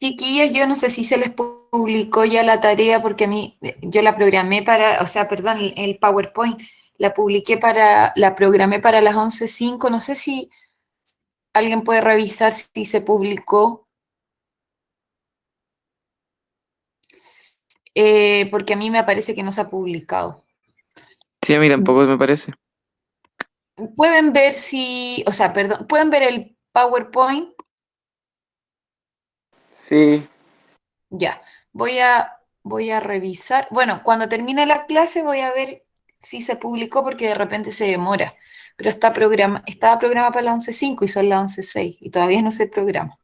Chiquillas, yo no sé si se les publicó ya la tarea porque a mí, yo la programé para, o sea, perdón, el PowerPoint, la programé para las 11:05. No sé si alguien puede revisar si se publicó, porque a mí me parece que no se ha publicado. Sí, a mí tampoco me parece. Pueden ver si, o sea, perdón, pueden ver el PowerPoint. Sí, Ya, voy a revisar. Bueno, cuando termine la clase voy a ver si se publicó porque de repente se demora. Pero estaba programada para las 11:05 y son las 11:06 y todavía no se programa.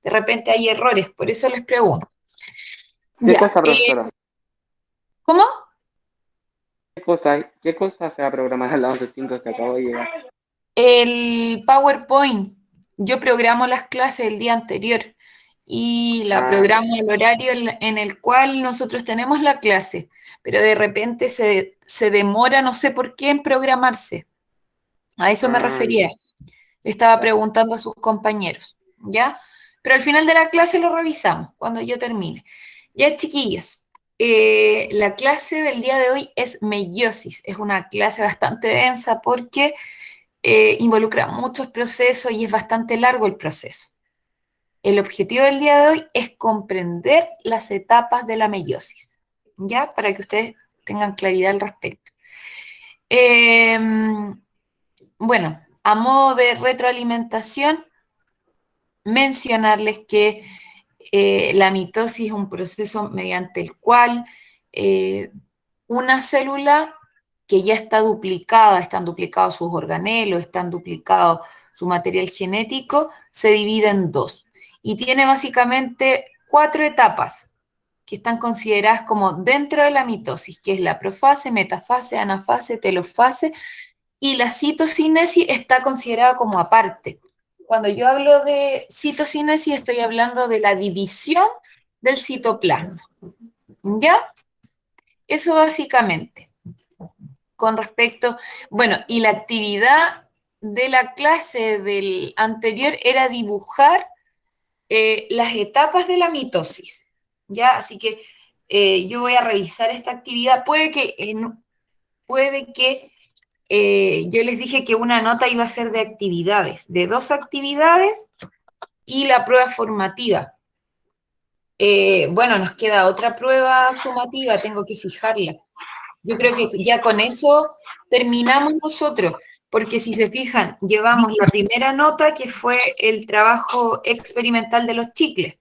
De repente hay errores, por eso les pregunto. ¿qué Ya, cosa, profesora? ¿cómo? ¿Qué cosa se va a programar a las 11:05 que acabo de llegar? El PowerPoint. Yo programo las clases el día anterior y la Ah, ya. programo al horario en el cual nosotros tenemos la clase, pero de repente se demora, no sé por qué, en programarse. A eso me Ah, refería. ya. Le estaba Ya. preguntando a sus compañeros, ¿ya? Pero al final de la clase lo revisamos, cuando yo termine. Ya, chiquillos, la clase del día de hoy es meiosis. Es una clase bastante densa porque involucra muchos procesos y es bastante largo el proceso. El objetivo del día de hoy es comprender las etapas de la meiosis, ¿ya? Para que ustedes tengan claridad al respecto. Eh, bueno, a modo de retroalimentación, mencionarles que la mitosis es un proceso mediante el cual eh, una célula que ya está duplicada, están duplicados sus organelos, están duplicados su material genético, se divide en dos. Y tiene básicamente cuatro etapas que están consideradas como dentro de la mitosis, que es la profase, metafase, anafase, telofase, y la citocinesis está considerada como aparte. Cuando yo hablo de citocinesis, estoy hablando de la división del citoplasma. ¿Ya? Eso básicamente. Con respecto, bueno, y la actividad de la clase del anterior era dibujar las etapas de la mitosis. ¿Ya? Así que yo voy a revisar esta actividad. Puede que yo les dije que una nota iba a ser de actividades, de dos actividades y la prueba formativa. Bueno, nos queda otra prueba sumativa, tengo que fijarla. Yo creo que ya con eso terminamos nosotros, porque si se fijan, llevamos la primera nota que fue el trabajo experimental de los chicles.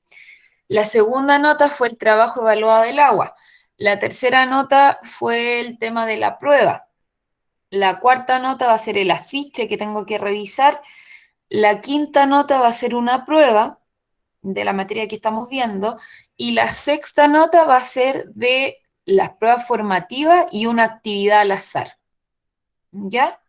La segunda nota fue el trabajo evaluado del agua. La tercera nota fue el tema de la prueba. La cuarta nota va a ser el afiche que tengo que revisar. La quinta nota va a ser una prueba de la materia que estamos viendo. Y la sexta nota va a ser de las pruebas formativas y una actividad al azar. ¿Ya?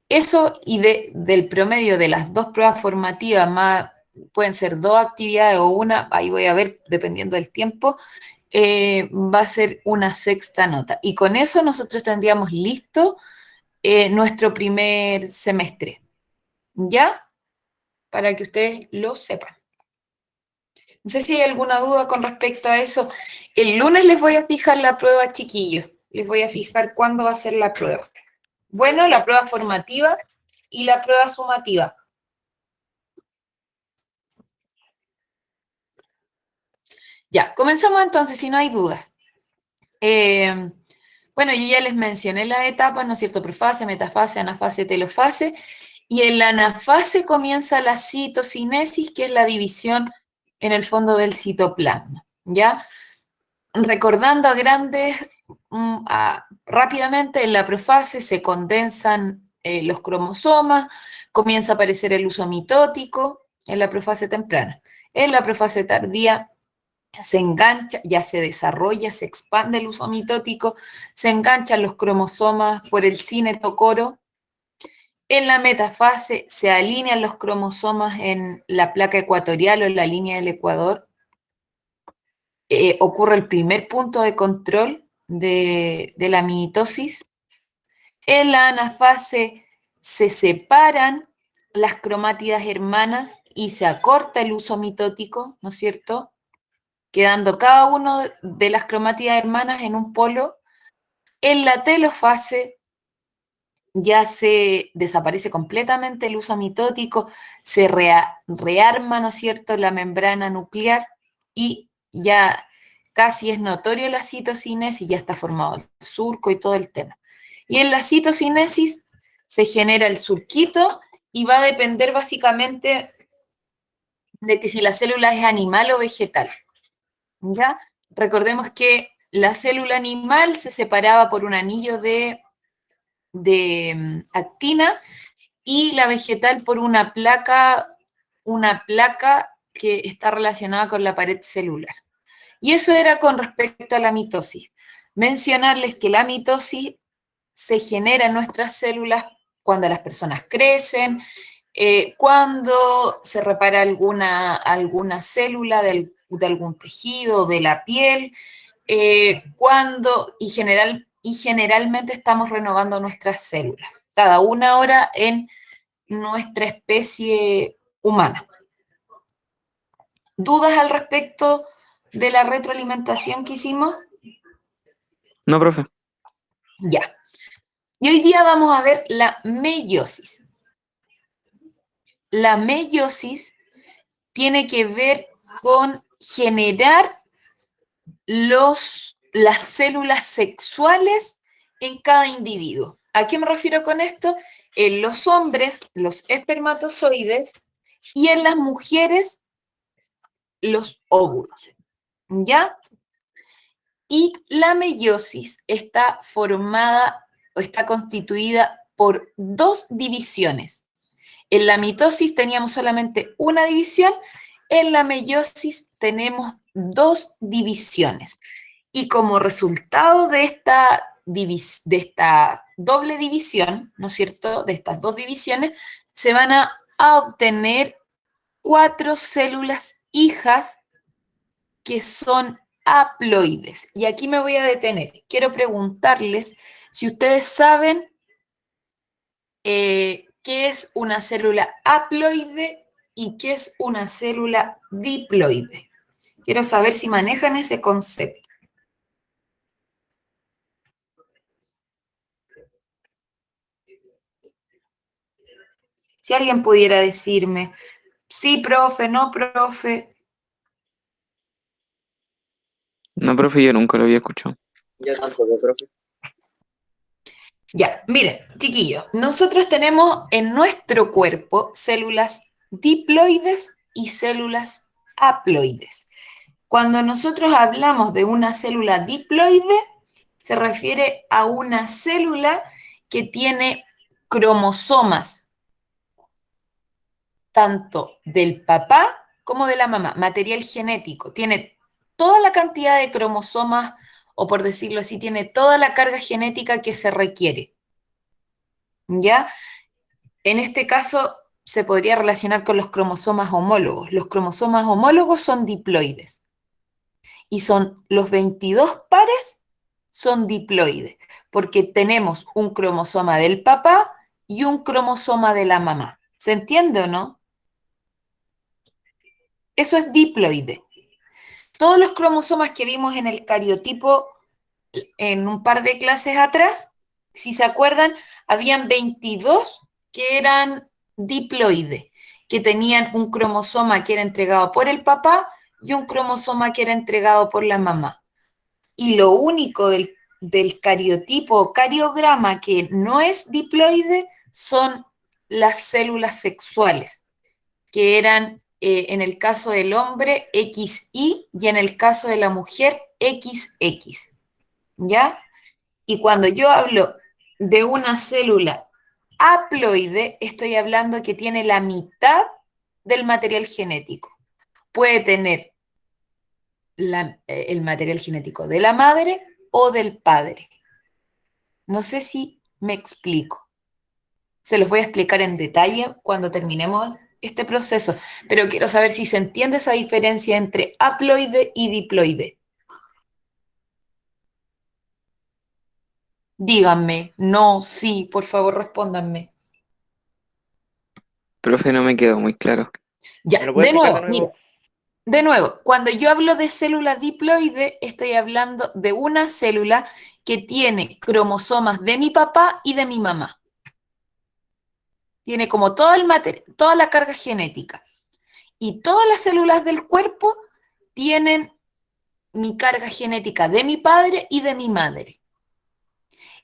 Eso y del promedio de las dos pruebas formativas, más pueden ser dos actividades o una, ahí voy a ver dependiendo del tiempo, va a ser una sexta nota. Y con eso nosotros tendríamos listo nuestro primer semestre. ¿Ya? Para que ustedes lo sepan. No sé si hay alguna duda con respecto a eso. El lunes les voy a fijar la prueba, chiquillos. Les voy a fijar cuándo va a ser la prueba. Bueno, la prueba formativa y la prueba sumativa. Ya, comenzamos entonces, si no hay dudas. Eh, bueno, yo ya les mencioné las etapas, ¿no es cierto? Profase, metafase, anafase, telofase. Y en la anafase comienza la citocinesis, que es la división en el fondo del citoplasma. ¿Ya? Recordando rápidamente, en la profase se condensan los cromosomas, comienza a aparecer el uso mitótico en la profase temprana. En la profase tardía se engancha, ya se desarrolla, se expande el uso mitótico, se enganchan los cromosomas por el cinetocoro. En la metafase se alinean los cromosomas en la placa ecuatorial o en la línea del ecuador. Ocurre el primer punto de control de la mitosis. En la anafase se separan las cromátidas hermanas y se acorta el uso mitótico, ¿no es cierto? quedando cada uno de las cromátidas hermanas en un polo. En la telofase ya se desaparece completamente el uso mitótico, se rearma, ¿no es cierto?, la membrana nuclear y ya casi es notorio la citocinesis, ya está formado el surco y todo el tema. Y en la citocinesis se genera el surquito y va a depender básicamente de que si la célula es animal o vegetal. ¿Ya? Recordemos que la célula animal se separaba por un anillo de actina y la vegetal por una placa que está relacionada con la pared celular. Y eso era con respecto a la mitosis. Mencionarles que la mitosis se genera en nuestras células cuando las personas crecen, cuando se repara alguna célula de algún tejido, de la piel, y generalmente estamos renovando nuestras células, cada una hora en nuestra especie humana. ¿Dudas al respecto de la retroalimentación que hicimos? No, profe. Ya. Y hoy día vamos a ver la meiosis. La meiosis tiene que ver con generar las células sexuales en cada individuo. ¿A qué me refiero con esto? En los hombres, los espermatozoides, y en las mujeres, los óvulos. ¿Ya? Y la meiosis está formada o está constituida por dos divisiones. En la mitosis teníamos solamente una división, en la meiosis tenemos dos divisiones. Y como resultado de esta doble división, ¿no es cierto?, de estas dos divisiones, se van a obtener 4 células hijas que son haploides. Y aquí me voy a detener. Quiero preguntarles si ustedes saben qué es una célula haploide y qué es una célula diploide. Quiero saber si manejan ese concepto. Si alguien pudiera decirme, sí, profe, no, profe. No, profe, yo nunca lo había escuchado. Yo tampoco, profe. Ya, miren, chiquillos, nosotros tenemos en nuestro cuerpo células diploides y células haploides. Cuando nosotros hablamos de una célula diploide, se refiere a una célula que tiene cromosomas, tanto del papá como de la mamá, material genético. Tiene toda la cantidad de cromosomas, o por decirlo así, tiene toda la carga genética que se requiere. ¿Ya? En este caso se podría relacionar con los cromosomas homólogos. Los cromosomas homólogos son diploides. Y son los 22 pares son diploides, porque tenemos un cromosoma del papá y un cromosoma de la mamá. ¿Se entiende o no? Eso es diploide. Todos los cromosomas que vimos en el cariotipo en un par de clases atrás, si se acuerdan, habían 22 que eran diploides, que tenían un cromosoma que era entregado por el papá y un cromosoma que era entregado por la mamá. Y lo único del cariotipo o cariograma que no es diploide son las células sexuales, que eran en el caso del hombre XY y en el caso de la mujer XX. ¿Ya? Y cuando yo hablo de una célula haploide, estoy hablando que tiene la mitad del material genético. Puede tener el material genético de la madre o del padre. No sé si me explico. Se los voy a explicar en detalle cuando terminemos este proceso, pero quiero saber si se entiende esa diferencia entre haploide y diploide. Díganme, no, sí, por favor, respóndanme. Profe, no me quedó muy claro. Ya, ¿Me lo puede de explicar de nuevo, mira, nuevo? de nuevo, cuando yo hablo de célula diploide, estoy hablando de una célula que tiene cromosomas de mi papá y de mi mamá. Tiene como todo toda la carga genética. Y todas las células del cuerpo tienen mi carga genética de mi padre y de mi madre.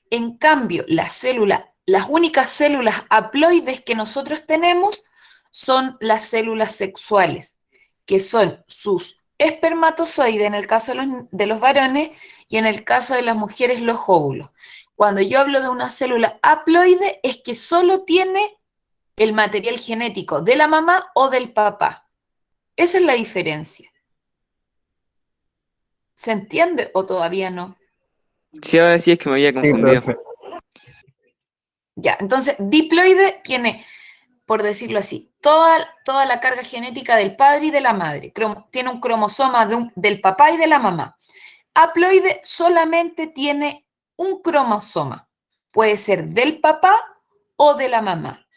En cambio, las únicas células haploides que nosotros tenemos son las células sexuales, que son sus espermatozoides en el caso de los varones y en el caso de las mujeres los óvulos. Cuando yo hablo de una célula haploide es que solo tiene el material genético de la mamá o del papá. Esa es la diferencia. ¿Se entiende o todavía no? Sí, ahora sí es que me había Sí, confundido. profe. Ya, entonces diploide tiene, por decirlo así, toda la carga genética del padre y de la madre. Tiene un cromosoma del papá y de la mamá. Haploide solamente tiene un cromosoma. Puede ser del papá o de la mamá.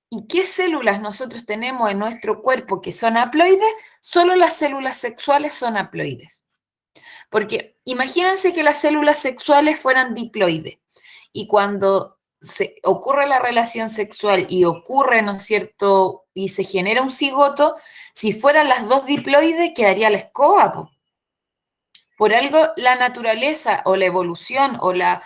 ¿Y qué células nosotros tenemos en nuestro cuerpo que son haploides? Solo las células sexuales son haploides. Porque imagínense que las células sexuales fueran diploides y cuando se ocurre la relación sexual y ocurre, ¿no es cierto?, y se genera un cigoto, si fueran las dos diploides quedaría la escoba, po. Por algo la naturaleza o la evolución o la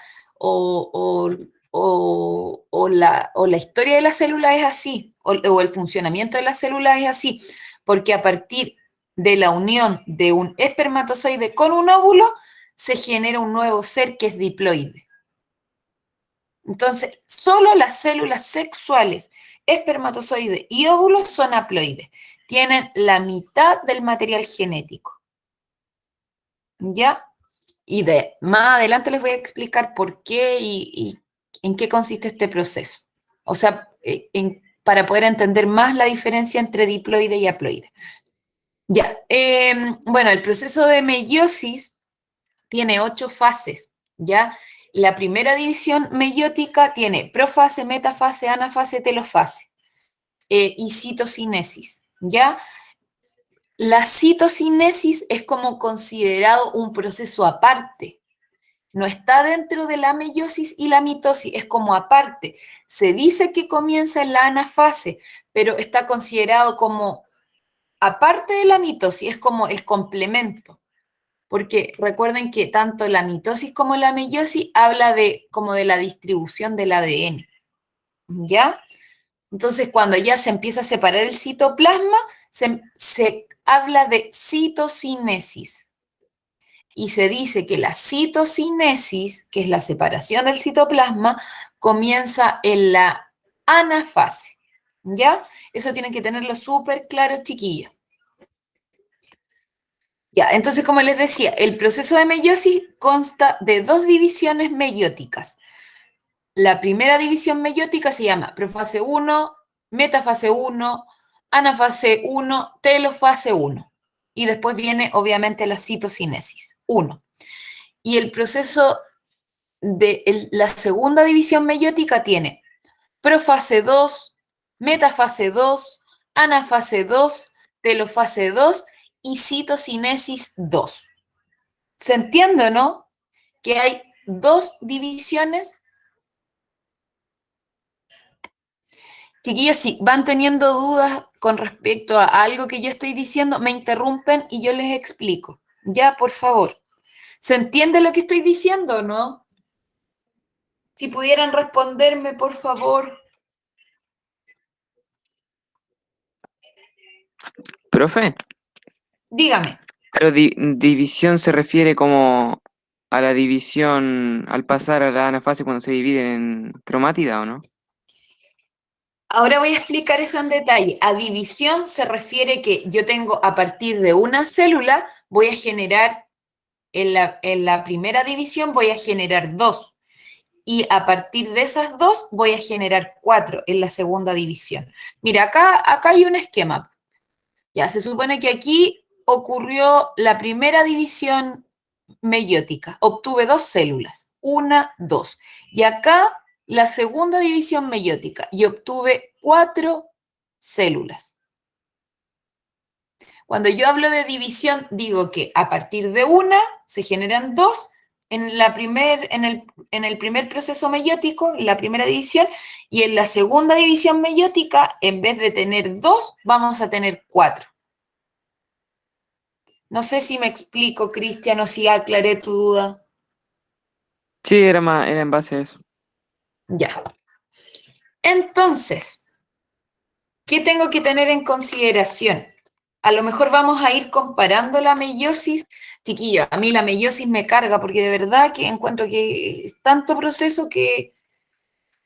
historia de la célula es así, o el funcionamiento de la célula es así, porque a partir de la unión de un espermatozoide con un óvulo se genera un nuevo ser que es diploide. Entonces, solo las células sexuales, espermatozoide y óvulos son haploides. Tienen la mitad del material genético. ¿Ya? Y más adelante les voy a explicar por qué y en qué consiste este proceso. O sea, para poder entender más la diferencia entre diploide y haploide. Ya, bueno, el proceso de meiosis tiene 8 fases, ¿ya? La primera división meiótica tiene profase, metafase, anafase, telofase y citocinesis, ¿ya? La citocinesis es como considerado un proceso aparte. No está dentro de la meiosis y la mitosis, es como aparte. Se dice que comienza en la anafase, pero está considerado como aparte de la mitosis, es como el complemento. Porque recuerden que tanto la mitosis como la meiosis habla como de la distribución del ADN. ¿Ya? Entonces, cuando ya se empieza a separar el citoplasma, se habla de citocinesis. Y se dice que la citocinesis, que es la separación del citoplasma, comienza en la anafase. ¿Ya? Eso tienen que tenerlo súper claro, chiquillos. Ya, entonces, como les decía, el proceso de meiosis consta de 2 divisiones meióticas. La primera división meiótica se llama profase 1, metafase 1, anafase 1, telofase 1. Y después viene, obviamente, la citocinesis, 1. Y el proceso de la segunda división meiótica tiene profase 2, metafase 2, anafase 2, telofase 2 y citocinesis 2. ¿Se entiende, no? Que hay 2 divisiones. Chiquillos, si van teniendo dudas con respecto a algo que yo estoy diciendo, me interrumpen y yo les explico. Ya, por favor. ¿Se entiende lo que estoy diciendo o no? Si pudieran responderme, por favor. Profe, Dígame. pero división se refiere como a la división al pasar a la anafase cuando se dividen en cromátida, ¿o no? Ahora voy a explicar eso en detalle. A división se refiere que yo tengo a partir de una célula, voy a generar, en la primera división voy a generar 2. Y a partir de esas 2 voy a generar 4 en la segunda división. Mira, acá hay un esquema. Ya, se supone que aquí ocurrió la primera división meiótica. Obtuve 2 células, 1, 2. Y acá la segunda división meiótica y obtuve 4 células. Cuando yo hablo de división, digo que a partir de una se generan dos en el primer proceso meiótico, la primera división, y en la segunda división meiótica, en vez de tener dos, vamos a tener cuatro. No sé si me explico, Cristian, o si aclaré tu duda. Sí, era en base a eso. Ya. Entonces, ¿qué tengo que tener en consideración? A lo mejor vamos a ir comparando la meiosis. Chiquillos, a mí la meiosis me carga porque de verdad que encuentro que es tanto proceso que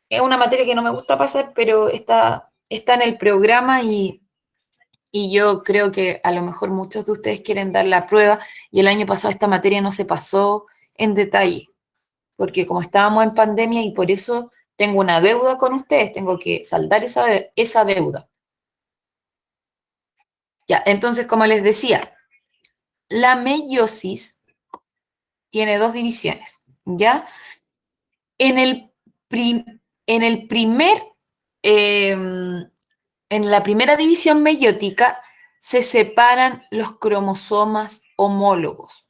es una materia que no me gusta pasar, pero está en el programa y yo creo que a lo mejor muchos de ustedes quieren dar la prueba y el año pasado esta materia no se pasó en detalle, porque como estábamos en pandemia y por eso tengo una deuda con ustedes, tengo que saldar esa deuda. Ya, entonces, como les decía, la meiosis tiene dos divisiones, ¿ya? En el, en el primer, en la primera división meiótica se separan los cromosomas homólogos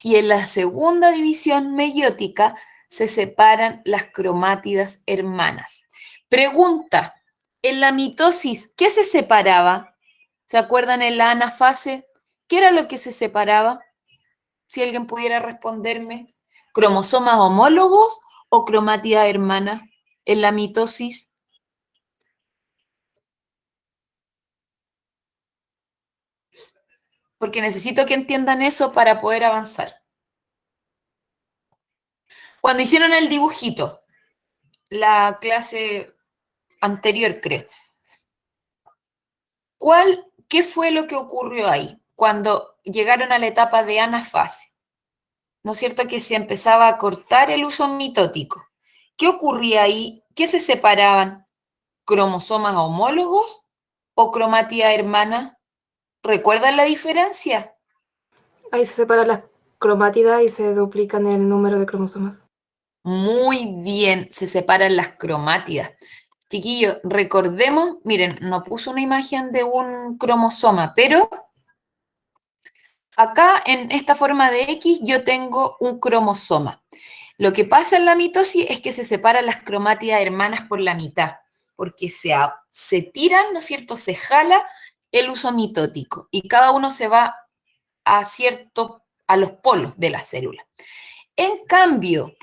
y en la segunda división meiótica se separan las cromátidas hermanas. Pregunta, en la mitosis, ¿qué se separaba? ¿Se acuerdan en la anafase? ¿Qué era lo que se separaba? Si alguien pudiera responderme. ¿Cromosomas homólogos o cromátidas hermanas en la mitosis? Porque necesito que entiendan eso para poder avanzar. Cuando hicieron el dibujito, la clase anterior creo, ¿qué fue lo que ocurrió ahí cuando llegaron a la etapa de anafase? ¿No es cierto que se empezaba a cortar el uso mitótico? ¿Qué ocurría ahí? ¿Qué se separaban? ¿Cromosomas homólogos o cromátidas hermanas? ¿Recuerdan la diferencia? Ahí se separan las cromátidas y se duplican el número de cromosomas. Muy bien, se separan las cromátidas. Chiquillos, recordemos, miren, no puso una imagen de un cromosoma, pero acá en esta forma de X yo tengo un cromosoma. Lo que pasa en la mitosis es que se separan las cromátidas hermanas por la mitad, porque se tiran, ¿no es cierto? Se jala el uso mitótico y cada uno se va a los polos de la célula. En cambio,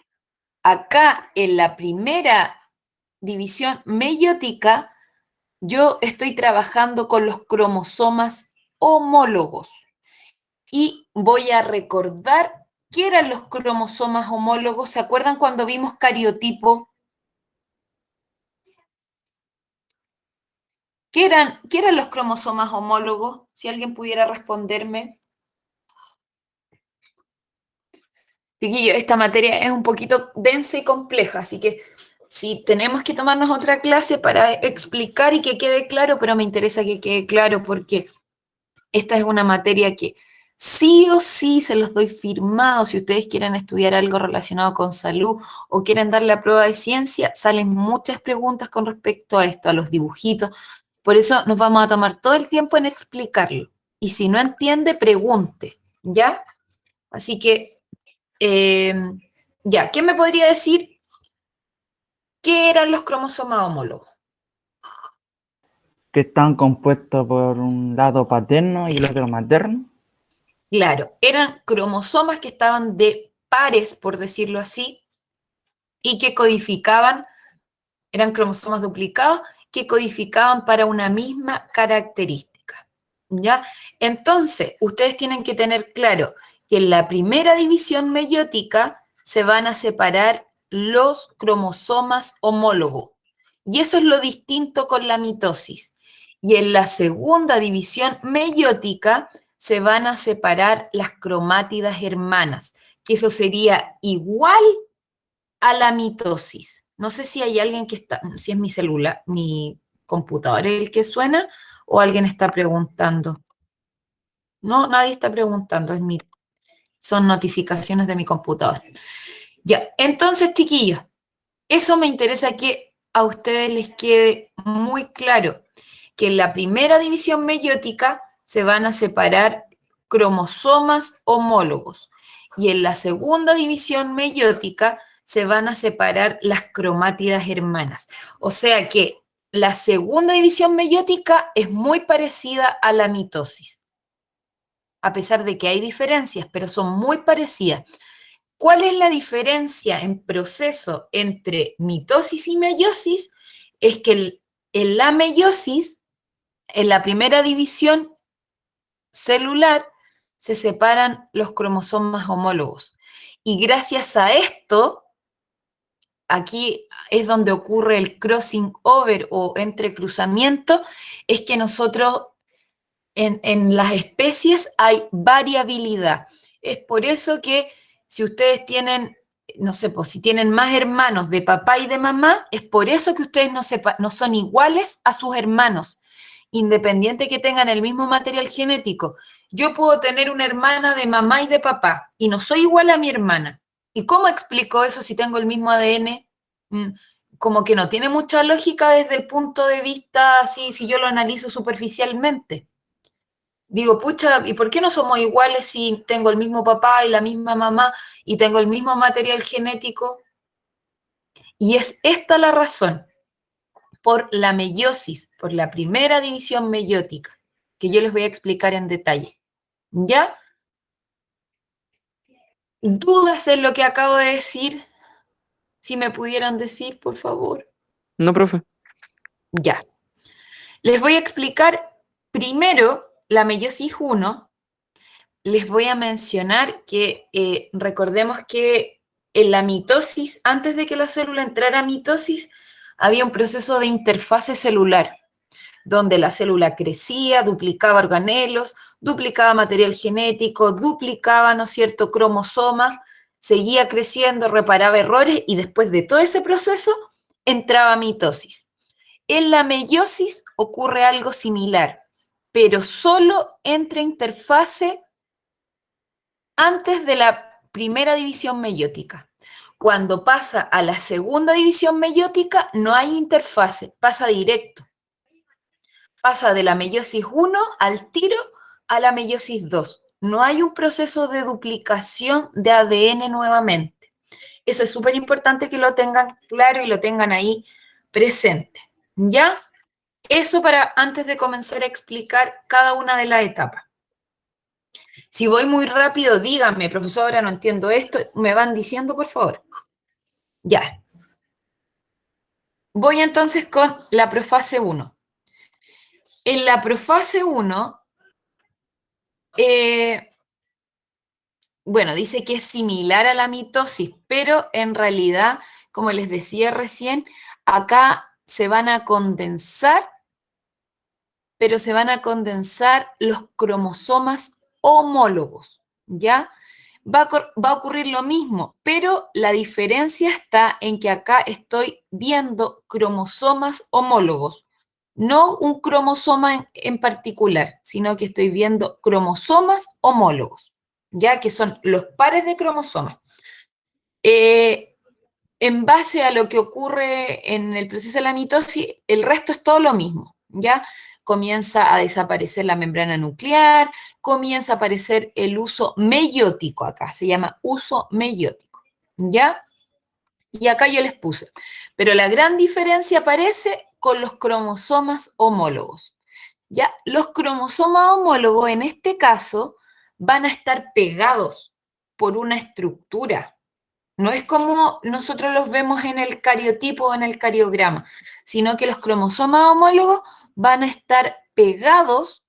acá en la primera división meiótica, yo estoy trabajando con los cromosomas homólogos y voy a recordar qué eran los cromosomas homólogos. ¿Se acuerdan cuando vimos cariotipo? ¿Qué eran los cromosomas homólogos? Si alguien pudiera responderme. Chiquillo, esta materia es un poquito densa y compleja, así que si tenemos que tomarnos otra clase para explicar y que quede claro, pero me interesa que quede claro porque esta es una materia que sí o sí se los doy firmado. Si ustedes quieren estudiar algo relacionado con salud o quieren dar la prueba de ciencia, salen muchas preguntas con respecto a esto, a los dibujitos. Por eso nos vamos a tomar todo el tiempo en explicarlo. Y si no entiende, pregunte, ¿ya? Así que, ya, ¿quién me podría decir qué eran los cromosomas homólogos? Que están compuestos por un lado paterno y el otro materno. Claro, eran cromosomas que estaban de pares, por decirlo así, y que codificaban, eran cromosomas duplicados, que codificaban para una misma característica, ¿ya? Entonces, ustedes tienen que tener claro que en la primera división meiótica se van a separar los cromosomas homólogos, y eso es lo distinto con la mitosis. Y en la segunda división meiótica se van a separar las cromátidas hermanas, que eso sería igual a la mitosis. No sé si hay alguien que está, si es mi celular, mi computador el que suena, o alguien está preguntando. No, nadie está preguntando, son notificaciones de mi computador. Ya, entonces, chiquillos, eso me interesa que a ustedes les quede muy claro, que en la primera división meiótica se van a separar cromosomas homólogos. Y en la segunda división meiótica se van a separar las cromátidas hermanas. O sea que la segunda división meiótica es muy parecida a la mitosis, a pesar de que hay diferencias, pero son muy parecidas. ¿Cuál es la diferencia en proceso entre mitosis y meiosis? Es que en la meiosis, en la primera división celular, se separan los cromosomas homólogos. Y gracias a esto, aquí es donde ocurre el crossing over o entrecruzamiento, es que nosotros en las especies hay variabilidad. Es por eso que si ustedes tienen, no sé, pues si tienen más hermanos de papá y de mamá, es por eso que ustedes no son iguales a sus hermanos, independiente que tengan el mismo material genético. Yo puedo tener una hermana de mamá y de papá y no soy igual a mi hermana. ¿Y cómo explico eso si tengo el mismo ADN? Como que no tiene mucha lógica desde el punto de vista así, si yo lo analizo superficialmente. Digo, pucha, ¿y por qué no somos iguales si tengo el mismo papá y la misma mamá y tengo el mismo material genético? Y es esta la razón, por la meiosis, por la primera división meiótica, que yo les voy a explicar en detalle. ¿Ya? ¿Dudas en lo que acabo de decir? Si me pudieran decir, por favor. No, profe. Ya. Les voy a explicar primero la meiosis 1. Les voy a mencionar que recordemos que en la mitosis, antes de que la célula entrara a mitosis, había un proceso de interfase celular, donde la célula crecía, duplicaba organelos, duplicaba material genético, duplicaba, ¿no es cierto?, cromosomas, seguía creciendo, reparaba errores y después de todo ese proceso entraba a mitosis. En la meiosis ocurre algo similar, pero solo entra interfase antes de la primera división meiótica. Cuando pasa a la segunda división meiótica, no hay interfase, pasa directo. Pasa de la meiosis 1 al tiro a la meiosis 2. No hay un proceso de duplicación de ADN nuevamente. Eso es súper importante que lo tengan claro y lo tengan ahí presente. ¿Ya? Eso para antes de comenzar a explicar cada una de las etapas. Si voy muy rápido, díganme, profesora, no entiendo esto, me van diciendo, por favor. Ya. Voy entonces con la profase 1. En la profase 1, bueno, dice que es similar a la mitosis, pero en realidad, como les decía recién, acá se van a condensar, pero se van a condensar los cromosomas homólogos, ¿ya? Va a ocurrir lo mismo, pero la diferencia está en que acá estoy viendo cromosomas homólogos, no un cromosoma en particular, sino que estoy viendo cromosomas homólogos, ya que son los pares de cromosomas. En base a lo que ocurre en el proceso de la mitosis, el resto es todo lo mismo, ¿ya? Comienza a desaparecer la membrana nuclear, comienza a aparecer el uso meiótico acá, se llama uso meiótico, ¿ya? Y acá yo les puse. Pero la gran diferencia aparece con los cromosomas homólogos, ¿ya? Los cromosomas homólogos, en este caso, van a estar pegados por una estructura. No es como nosotros los vemos en el cariotipo o en el cariograma, sino que los cromosomas homólogos van a estar pegados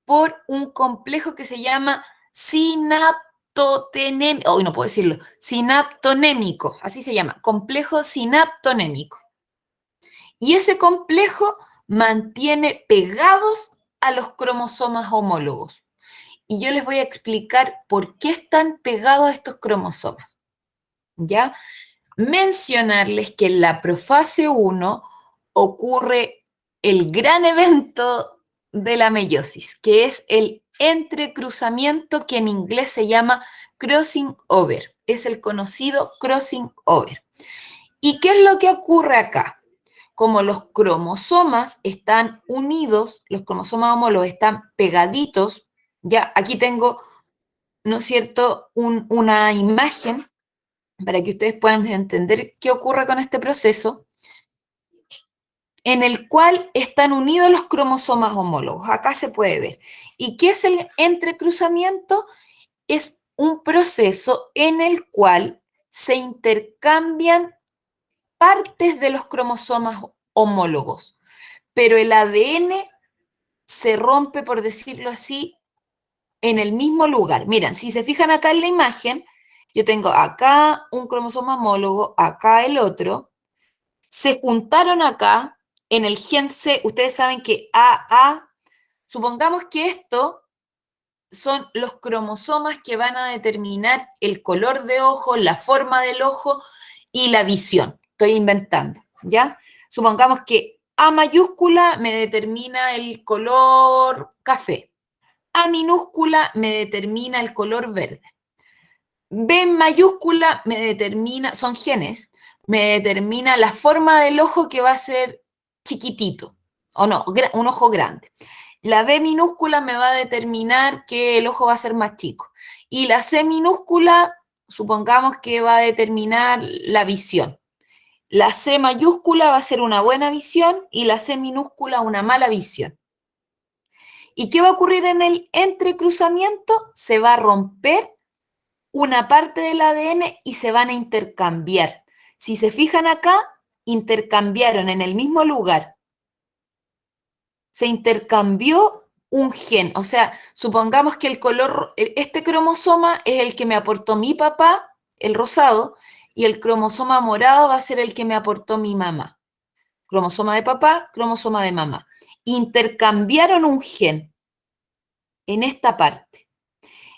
por un complejo que se llama sinaptonémico, no puedo decirlo, sinaptonémico, así se llama, complejo sinaptonémico. Y ese complejo mantiene pegados a los cromosomas homólogos. Y yo les voy a explicar por qué están pegados estos cromosomas. ¿Ya? Mencionarles que en la profase 1 ocurre el gran evento de la meiosis, que es el entrecruzamiento, que en inglés se llama crossing over. Es el conocido crossing over. ¿Y qué es lo que ocurre acá? como los cromosomas están unidos, los cromosomas homólogos están pegaditos, ya aquí tengo, ¿no es cierto?, una imagen para que ustedes puedan entender qué ocurre con este proceso, en el cual están unidos los cromosomas homólogos. Acá se puede ver. ¿Y qué es el entrecruzamiento? Es un proceso en el cual se intercambian partes de los cromosomas homólogos, pero el ADN se rompe, por decirlo así, en el mismo lugar. Miren, si se fijan acá en la imagen, yo tengo acá un cromosoma homólogo, acá el otro, se juntaron acá en el gen C. Ustedes saben que AA, supongamos que esto son los cromosomas que van a determinar el color de ojo, la forma del ojo y la visión. Estoy inventando, ¿ya? Supongamos que A mayúscula me determina el color café. A minúscula me determina el color verde. B mayúscula me determina, son genes, me determina la forma del ojo que va a ser chiquitito, o no, un ojo grande. La B minúscula me va a determinar que el ojo va a ser más chico. Y la C minúscula, supongamos que va a determinar la visión. La C mayúscula va a ser una buena visión y la C minúscula una mala visión. ¿Y qué va a ocurrir en el entrecruzamiento? Se va a romper una parte del ADN y se van a intercambiar. Si se fijan acá, intercambiaron en el mismo lugar. Se intercambió un gen. O sea, supongamos que el color, este cromosoma es el que me aportó mi papá, el rosado, y el cromosoma morado va a ser el que me aportó mi mamá. Cromosoma de papá, cromosoma de mamá. Intercambiaron un gen en esta parte.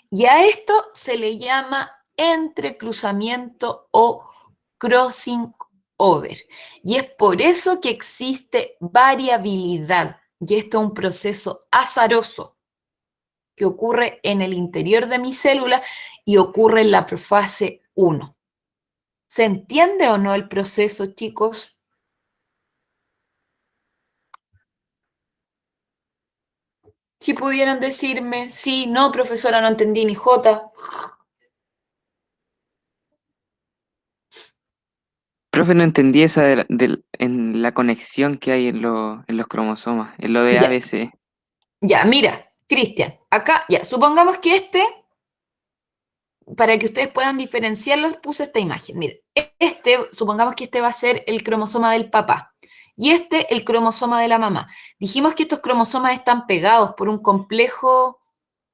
Y a esto se le llama entrecruzamiento o crossing over. Y es por eso que existe variabilidad. Y esto es un proceso azaroso que ocurre en el interior de mi célula y ocurre en la fase 1. ¿Se entiende o no el proceso, chicos? Si pudieran decirme, sí, no, profesora, no entendí ni jota. Profe, no entendí esa en la conexión que hay en los cromosomas, en lo de Ya, ABC. ya, mira, Cristian, acá, ya, supongamos que para que ustedes puedan diferenciarlos, puse esta imagen. Miren, supongamos que este va a ser el cromosoma del papá y este el cromosoma de la mamá. Dijimos que estos cromosomas están pegados por un complejo,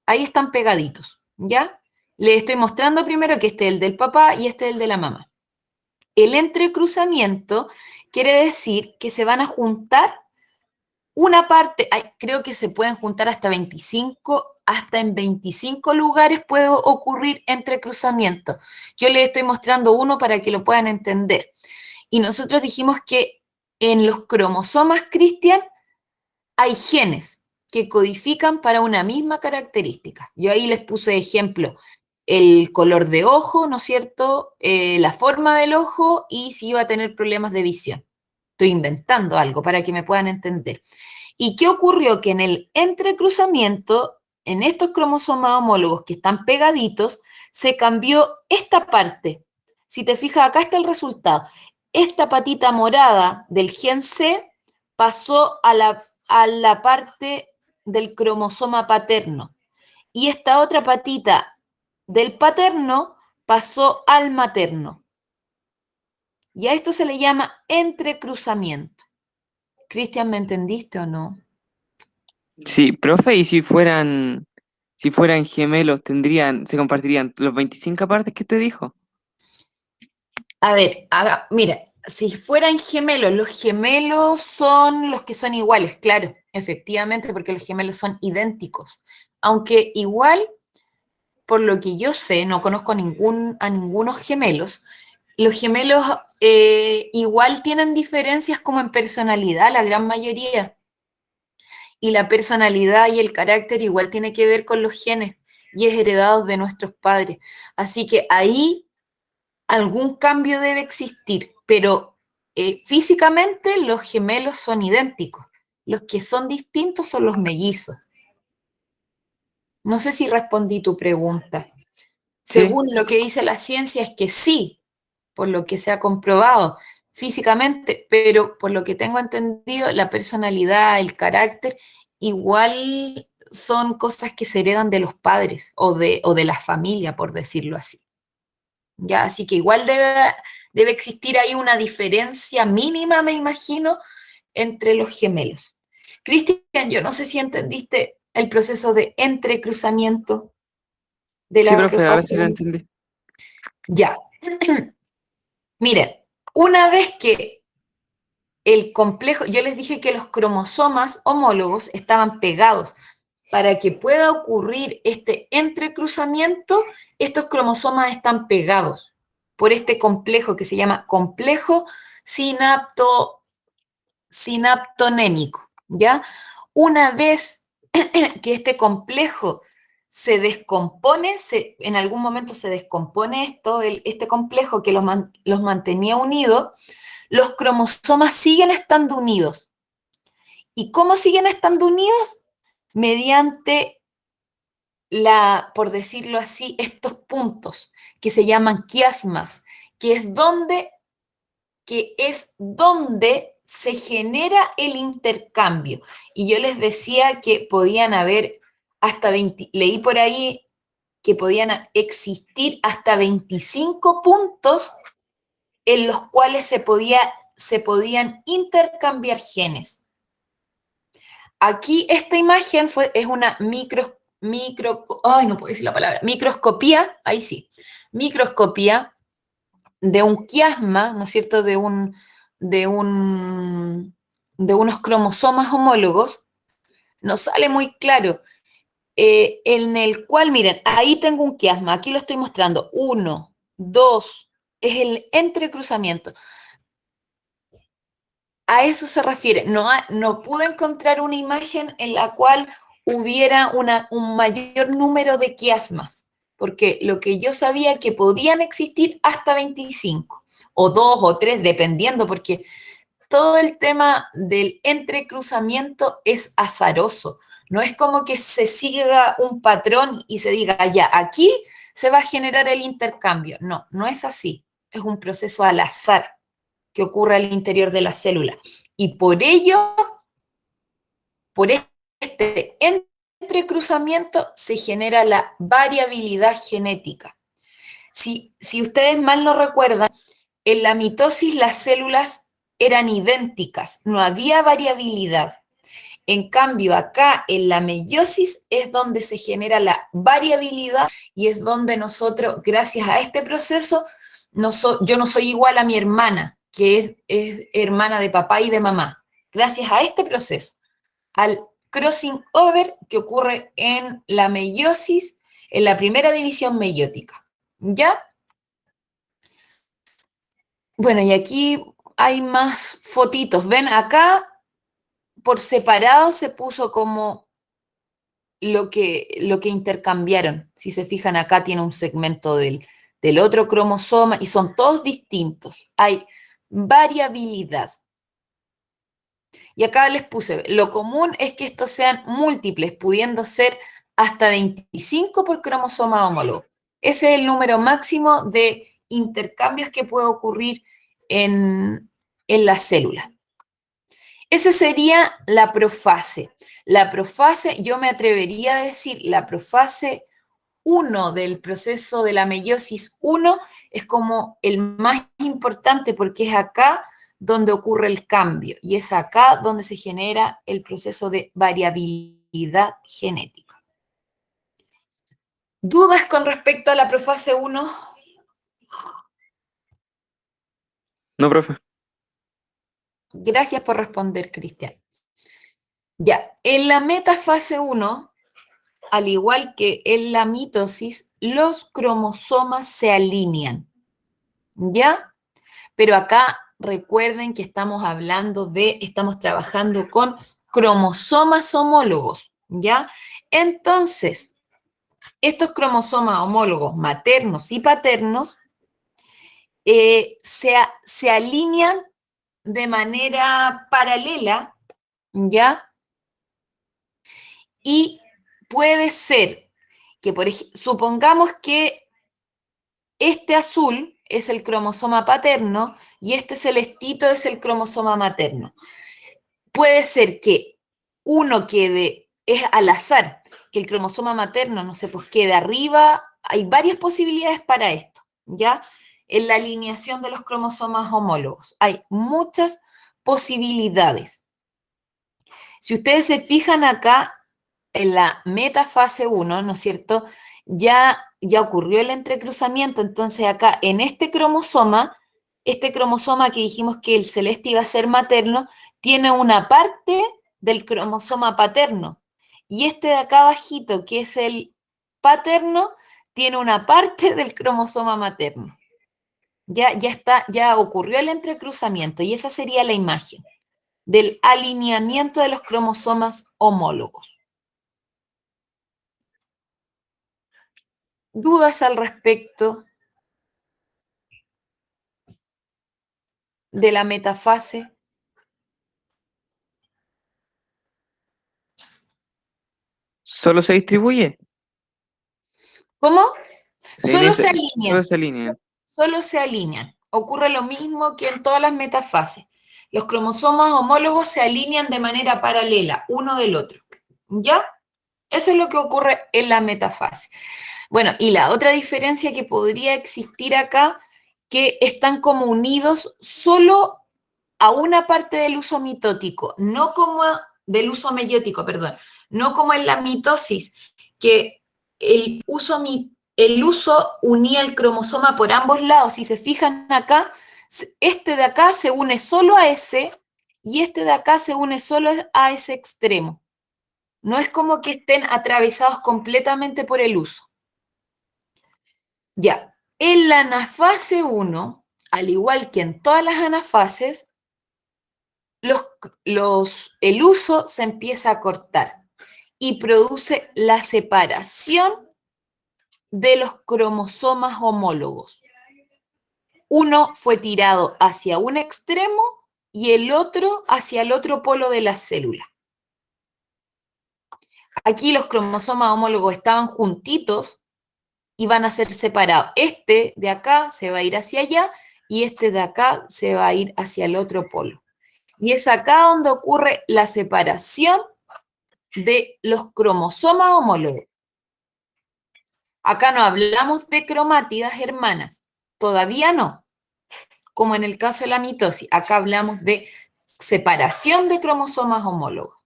ahí están pegaditos, ¿ya? Les estoy mostrando primero que este es el del papá y este es el de la mamá. El entrecruzamiento quiere decir que se van a juntar una parte, creo que se pueden juntar hasta 25, hasta en 25 lugares puede ocurrir entrecruzamiento. Yo les estoy mostrando uno para que lo puedan entender. Y nosotros dijimos que en los cromosomas, Cristian, hay genes que codifican para una misma característica. Yo ahí les puse de ejemplo el color de ojo, ¿no es cierto? La forma del ojo y si iba a tener problemas de visión. Estoy inventando algo para que me puedan entender. ¿Y qué ocurrió? Que en el entrecruzamiento, en estos cromosomas homólogos que están pegaditos, se cambió esta parte. Si te fijas, acá está el resultado. Esta patita morada del gen C pasó a la parte del cromosoma paterno. Y esta otra patita del paterno pasó al materno. Y a esto se le llama entrecruzamiento. Cristian, ¿me entendiste o no? Sí, profe, y si fueran gemelos, se compartirían los 25 partes que usted dijo. A ver, mira, si fueran gemelos, los gemelos son los que son iguales, claro, efectivamente, porque los gemelos son idénticos. Aunque igual, por lo que yo sé, no conozco a ningunos gemelos, los gemelos igual tienen diferencias como en personalidad, la gran mayoría. Y la personalidad y el carácter igual tiene que ver con los genes y es heredado de nuestros padres. Así que ahí algún cambio debe existir, pero físicamente los gemelos son idénticos. Los que son distintos son los mellizos. No sé si respondí tu pregunta. Sí, Según lo que dice la ciencia es que sí, por lo que se ha comprobado físicamente, pero por lo que tengo entendido, la personalidad, el carácter, igual son cosas que se heredan de los padres o de la familia, por decirlo así. ¿Ya? Así que igual debe existir ahí una diferencia mínima, me imagino, entre los gemelos. Cristian, yo no sé si entendiste el proceso de entrecruzamiento de sí, la profe, ahora profase sí lo 1. entendí. Ya. Miren, una vez que el complejo, yo les dije que los cromosomas homólogos estaban pegados. Para que pueda ocurrir este entrecruzamiento, estos cromosomas están pegados por este complejo que se llama complejo sinaptonémico, ¿ya? Una vez que este complejo se descompone, en algún momento se descompone este complejo que los mantenía unidos, los cromosomas siguen estando unidos. ¿Y cómo siguen estando unidos? Mediante por decirlo así, estos puntos que se llaman quiasmas, que es donde se genera el intercambio. Y yo les decía que podían haber hasta 20, leí por ahí que podían existir hasta 25 puntos en los cuales se podían intercambiar genes. Aquí esta imagen es una ay, no puedo decir la palabra, microscopía, ahí sí, microscopía de un quiasma, ¿no es cierto?, de unos cromosomas homólogos, nos sale muy claro, en el cual, miren, ahí tengo un quiasma, aquí lo estoy mostrando, 1, 2, es el entrecruzamiento. A eso se refiere. No pude encontrar una imagen en la cual hubiera un mayor número de quiasmas, porque lo que yo sabía que podían existir hasta 25, o 2 o 3, dependiendo, porque todo el tema del entrecruzamiento es azaroso. No es como que se siga un patrón y se diga, ya, aquí se va a generar el intercambio. No, no es así. Es un proceso al azar que ocurre al interior de la célula. Y por ello, por este entrecruzamiento, se genera la variabilidad genética. Si ustedes mal no recuerdan, en la mitosis las células eran idénticas, no había variabilidad. En cambio, acá en la meiosis es donde se genera la variabilidad y es donde nosotros, gracias a este proceso, yo no soy igual a mi hermana, que es hermana de papá y de mamá. Gracias a este proceso, al crossing over que ocurre en la meiosis, en la primera división meiótica. ¿Ya? Bueno, y aquí hay más fotitos. ¿Ven? Acá por separado se puso como lo que intercambiaron. Si se fijan, acá tiene un segmento del otro cromosoma y son todos distintos. Hay variabilidad. Y acá les puse, lo común es que estos sean múltiples, pudiendo ser hasta 25 por cromosoma homólogo. Ese es el número máximo de intercambios que puede ocurrir en la célula. Esa sería la profase. La profase, yo me atrevería a decir, la profase 1 del proceso de la meiosis 1 es como el más importante porque es acá donde ocurre el cambio y es acá donde se genera el proceso de variabilidad genética. ¿Dudas con respecto a la profase 1? No, profe. Gracias por responder, Cristian. Ya, en la metafase 1, al igual que en la mitosis, los cromosomas se alinean, ¿ya? Pero acá recuerden que estamos trabajando con cromosomas homólogos, ¿ya? Entonces, estos cromosomas homólogos maternos y paternos se alinean de manera paralela, ¿ya? Y puede ser que, supongamos que este azul es el cromosoma paterno y este celestito es el cromosoma materno. Puede ser que uno quede, es al azar, que el cromosoma materno, no sé, pues quede arriba. Hay varias posibilidades para esto, ¿ya? En la alineación de los cromosomas homólogos. Hay muchas posibilidades. Si ustedes se fijan acá, en la metafase 1, ¿no es cierto? Ya ocurrió el entrecruzamiento, entonces acá en este cromosoma que dijimos que el celeste iba a ser materno, tiene una parte del cromosoma paterno. Y este de acá abajito, que es el paterno, tiene una parte del cromosoma materno. Ya ocurrió el entrecruzamiento y esa sería la imagen del alineamiento de los cromosomas homólogos. ¿Dudas al respecto de la metafase? ¿Solo se distribuye? ¿Cómo? Se Solo inicia- se alinean. Solo se alinean. Solo se alinean. Ocurre lo mismo que en todas las metafases. Los cromosomas homólogos se alinean de manera paralela, uno del otro. ¿Ya? Eso es lo que ocurre en la metafase. Bueno, y la otra diferencia que podría existir acá, que están como unidos solo a una parte del uso mitótico, no como del uso meiótico, perdón, no como en la mitosis, que el uso unía el cromosoma por ambos lados. Si se fijan acá, este de acá se une solo a ese y este de acá se une solo a ese extremo. No es como que estén atravesados completamente por el uso. Ya, en la anafase 1, al igual que en todas las anafases, el uso se empieza a cortar y produce la separación de los cromosomas homólogos. Uno fue tirado hacia un extremo y el otro hacia el otro polo de la célula. Aquí los cromosomas homólogos estaban juntitos y van a ser separados. Este de acá se va a ir hacia allá y este de acá se va a ir hacia el otro polo. Y es acá donde ocurre la separación de los cromosomas homólogos. Acá no hablamos de cromátidas hermanas, todavía no, como en el caso de la mitosis. Acá hablamos de separación de cromosomas homólogos.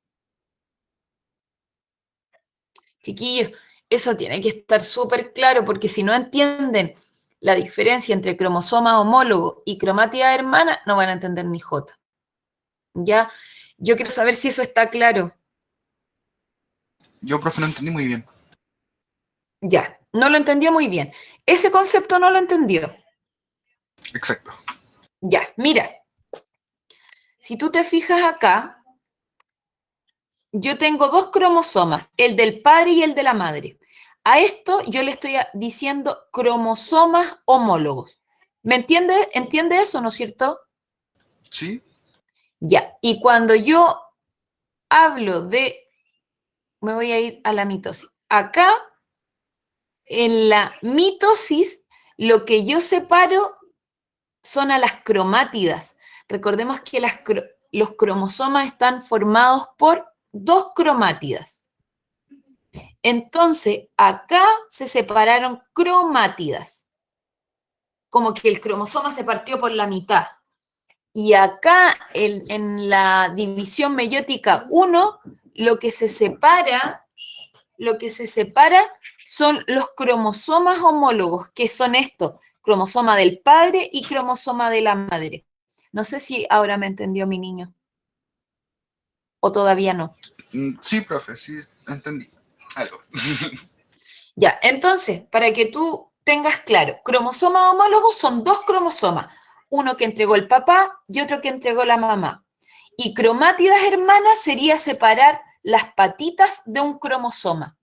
Chiquillos, eso tiene que estar súper claro, porque si no entienden la diferencia entre cromosomas homólogos y cromátidas hermanas, no van a entender ni jota. ¿Ya? Yo quiero saber si eso está claro. Yo, profe, no entendí muy bien. Ya, no lo entendió muy bien. Ese concepto no lo entendió. Exacto. Ya, mira. Si tú te fijas acá, yo tengo dos cromosomas, el del padre y el de la madre. A esto yo le estoy diciendo cromosomas homólogos. ¿Me entiende? ¿Entiende eso, no es cierto? ¿Sí? Ya, y cuando yo hablo de, me voy a ir a la mitosis. Acá, en la mitosis, lo que yo separo son a las cromátidas. Recordemos que los cromosomas están formados por dos cromátidas. Entonces, acá se separaron cromátidas, como que el cromosoma se partió por la mitad. Y acá, en la división meiótica 1, lo que se separa son los cromosomas homólogos, que son estos, cromosoma del padre y cromosoma de la madre. No sé si ahora me entendió mi niño. ¿O todavía no? Sí, profe, sí, entendí. Algo. Ya, entonces, para que tú tengas claro, cromosomas homólogos son dos cromosomas, uno que entregó el papá y otro que entregó la mamá. Y cromátidas hermanas sería separar las patitas de un cromosoma.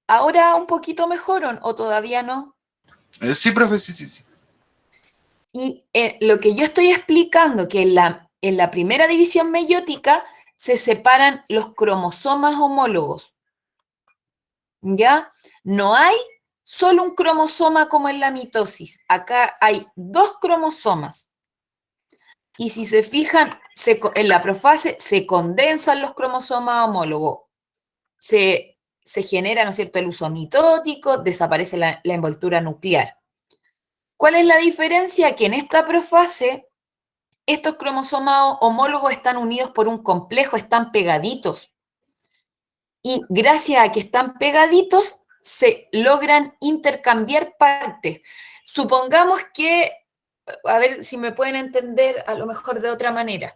¿Ahora un poquito mejor o todavía no? Sí, profe, sí, sí, sí. Y lo que yo estoy explicando, que en la primera división meiótica se separan los cromosomas homólogos, ¿ya? No hay solo un cromosoma como en la mitosis. Acá hay dos cromosomas. Y si se fijan, en la profase se condensan los cromosomas homólogos. Se genera, ¿no es cierto?, el uso mitótico, desaparece la envoltura nuclear. ¿Cuál es la diferencia? Que en esta profase estos cromosomas homólogos están unidos por un complejo, están pegaditos. Y gracias a que están pegaditos, se logran intercambiar partes. Supongamos que, a ver si me pueden entender a lo mejor de otra manera.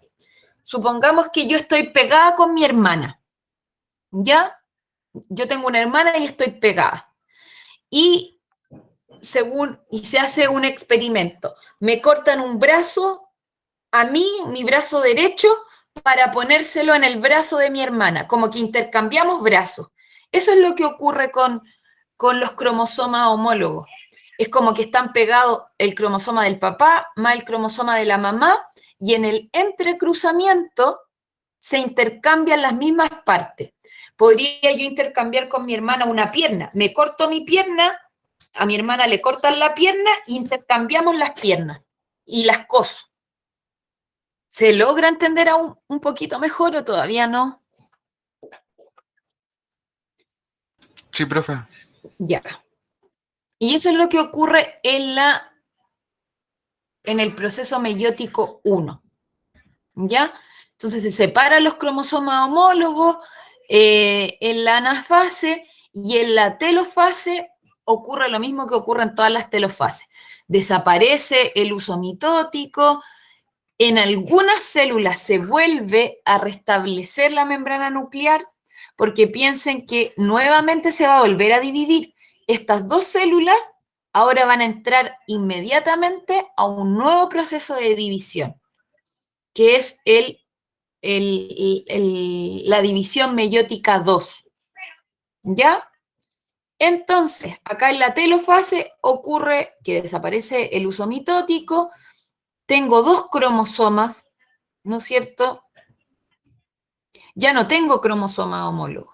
Supongamos que yo estoy pegada con mi hermana, ¿ya? Yo tengo una hermana y estoy pegada. Y se hace un experimento. Me cortan un brazo, a mí, mi brazo derecho, para ponérselo en el brazo de mi hermana, como que intercambiamos brazos. Eso es lo que ocurre con los cromosomas homólogos. Es como que están pegados el cromosoma del papá más el cromosoma de la mamá, y en el entrecruzamiento se intercambian las mismas partes. Podría yo intercambiar con mi hermana una pierna. Me corto mi pierna, a mi hermana le cortan la pierna, e intercambiamos las piernas y las coso. ¿Se logra entender aún un poquito mejor o todavía no? Sí, profe. Ya. Y eso es lo que ocurre en el proceso meiótico 1. ¿Ya? Entonces se separan los cromosomas homólogos en la anafase, y en la telofase ocurre lo mismo que ocurre en todas las telofases. Desaparece el uso mitótico. En algunas células se vuelve a restablecer la membrana nuclear, porque piensen que nuevamente se va a volver a dividir. Estas dos células ahora van a entrar inmediatamente a un nuevo proceso de división, que es la división meiótica 2. ¿Ya? Entonces, acá en la telofase ocurre que desaparece el uso mitótico. Tengo dos cromosomas, ¿no es cierto? Ya no tengo cromosoma homólogo.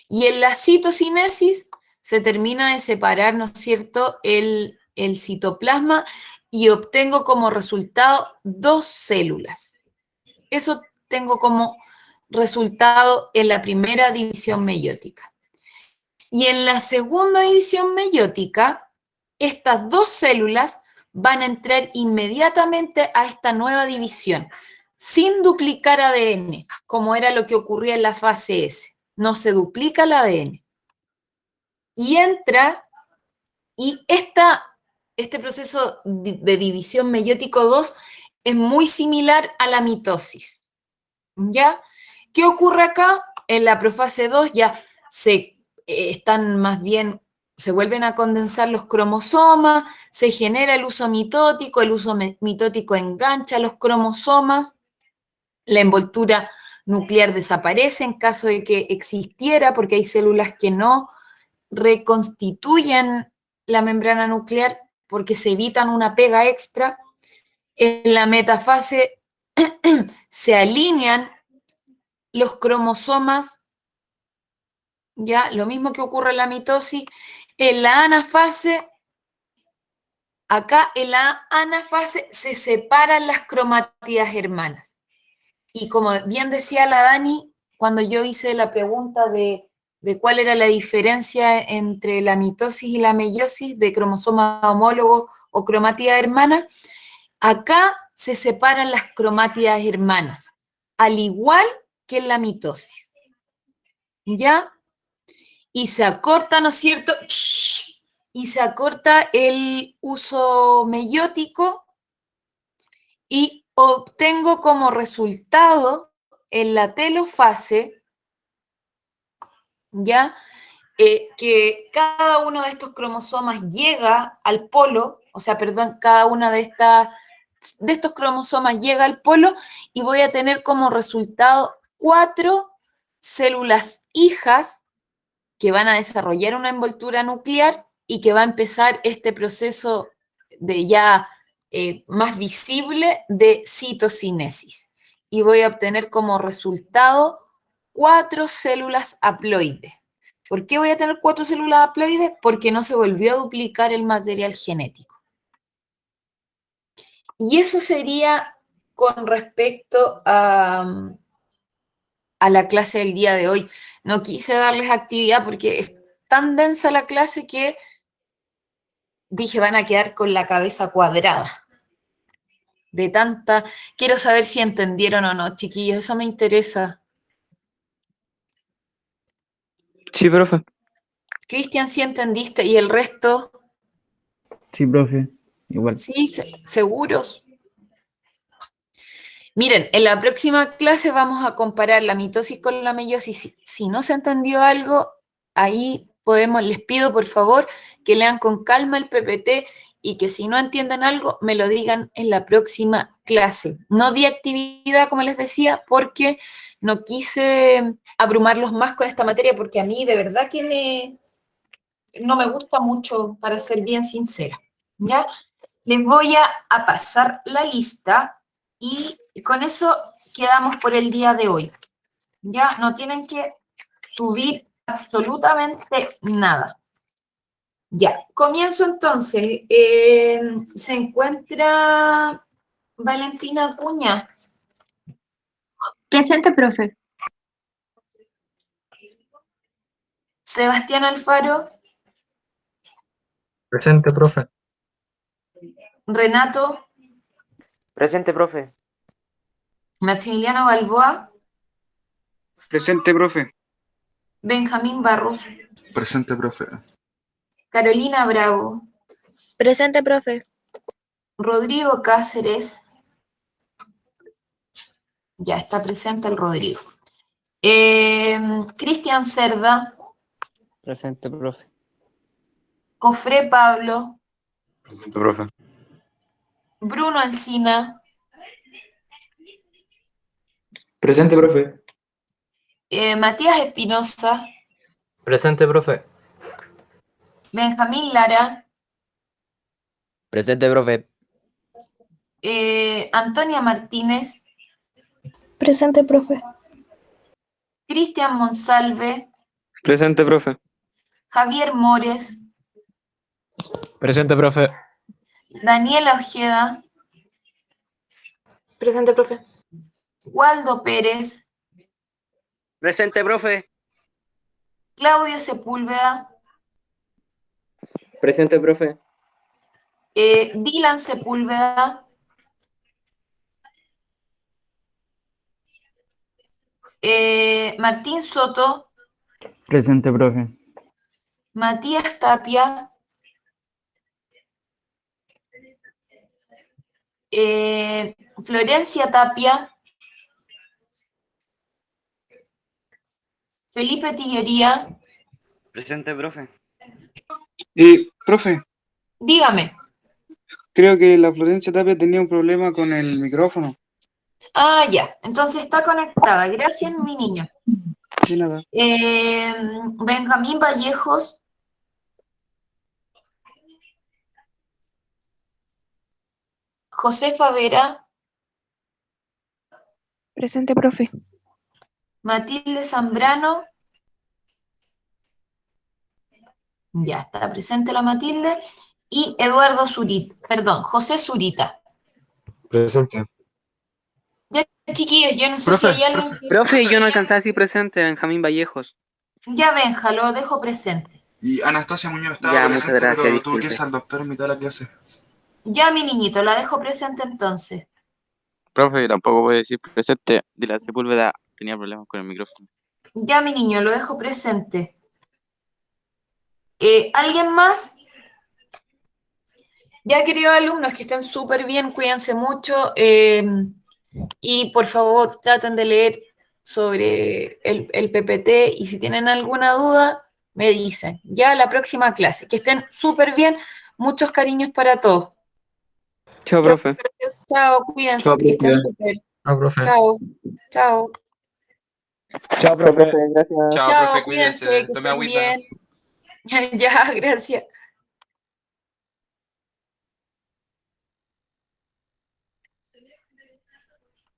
Y en la citocinesis se termina de separar, ¿no es cierto?, el citoplasma, y obtengo como resultado dos células. Eso tengo como resultado en la primera división meiótica. Y en la segunda división meiótica, estas dos células van a entrar inmediatamente a esta nueva división, sin duplicar ADN, como era lo que ocurría en la fase S. No se duplica el ADN. Y entra, y este proceso de división meiótico 2 es muy similar a la mitosis. ¿Ya? ¿Qué ocurre acá? En la profase 2 ya están más bien, se vuelven a condensar los cromosomas, se genera el uso mitótico engancha los cromosomas, la envoltura nuclear desaparece en caso de que existiera, porque hay células que no reconstituyen la membrana nuclear porque se evitan una pega extra. En la metafase se alinean los cromosomas, ya, lo mismo que ocurre en la mitosis. En la anafase, acá en la anafase se separan las cromátidas hermanas. Y como bien decía la Dani, cuando yo hice la pregunta de cuál era la diferencia entre la mitosis y la meiosis de cromosomas homólogos o cromátidas hermanas, acá se separan las cromátidas hermanas, al igual que en la mitosis. ¿Ya? Y se acorta, ¿no es cierto? Y se acorta el uso meiótico, y obtengo como resultado en la telofase, ¿ya? Que cada uno de estos cromosomas llega al polo, o sea, perdón, cada una de estos cromosomas llega al polo, y voy a tener como resultado 4 células hijas que van a desarrollar una envoltura nuclear, y que va a empezar este proceso de ya más visible de citocinesis. Y voy a obtener como resultado 4 células haploides. ¿Por qué voy a tener 4 células haploides? Porque no se volvió a duplicar el material genético. Y eso sería con respecto a la clase del día de hoy. No quise darles actividad porque es tan densa la clase que dije van a quedar con la cabeza cuadrada. De tanta... Quiero saber si entendieron o no, chiquillos, eso me interesa. Sí, profe. Cristian, ¿sí entendiste? ¿Y el resto? Sí, profe. Igual. ¿Sí? ¿Seguros? Miren, en la próxima clase vamos a comparar la mitosis con la meiosis. Si no se entendió algo, ahí les pido por favor que lean con calma el PPT y que si no entienden algo, me lo digan en la próxima clase. No di actividad, como les decía, porque no quise abrumarlos más con esta materia, porque a mí de verdad que no me gusta mucho, para ser bien sincera. ¿Ya? Les voy a pasar la lista y con eso quedamos por el día de hoy. Ya no tienen que subir absolutamente nada. Ya, comienzo entonces. Se encuentra Valentina Acuña. Presente, profe. Sebastián Alfaro. Presente, profe. Renato. Presente, profe. Maximiliano Balboa. Presente, profe. Benjamín Barros. Presente, profe. Carolina Bravo. Presente, profe. Rodrigo Cáceres. Ya está presente el Rodrigo. Cristian Cerda. Presente, profe. Cofré Pablo. Presente, profe. Bruno Encina. Presente, profe. Matías Espinosa. Presente, profe. Benjamín Lara. Presente, profe. Antonia Martínez. Presente, profe. Cristian Monsalve. Presente, profe. Javier Mores. Presente, profe. Daniela Ojeda. Presente, profe. Waldo Pérez. Presente, profe. Claudio Sepúlveda. Presente, profe. Dylan Sepúlveda. Martín Soto. Presente, profe. Matías Tapia. Florencia Tapia. Felipe Tiguería. Presente, profe. Profe, Dígame. creo que la Florencia Tapia tenía un problema con el micrófono. Ah, ya. Entonces está conectada. Gracias, mi niño. De nada. Benjamín Vallejos. José Favera. Presente, profe. Matilde Zambrano. Ya está presente la Matilde. Y Eduardo Zurita. Perdón, José Zurita. Presente. Ya, chiquillos, yo no sé Profe, si hay alguien que... Profe, yo no alcanzé así presente, Benjamín Vallejos. Ya, Benja, lo dejo presente. Y Anastasia Muñoz estaba Ya, muchas presente, gracias, pero tuvo que disculpe. irse al doctor en mitad de la clase. Ya, mi niñito, la dejo presente entonces. Profe, tampoco puede decir presente. De la Sepúlveda tenía problemas con el micrófono. Ya, mi niño, lo dejo presente. ¿Alguien más? Ya, queridos alumnos, que estén súper bien, cuídense mucho. Y por favor, traten de leer sobre el PPT y si tienen alguna duda, me dicen. Ya la próxima clase. Que estén súper bien. Muchos cariños para todos. Chao, profe. Gracias. Chao, cuídense, Chao, que estén profe. súper. Chao, profe. Chao, chao. Chao, Profe, gracias. Chao, Chao, profe, cuídense, cuídense. que Tome estén agüita. bien. Ya, gracias.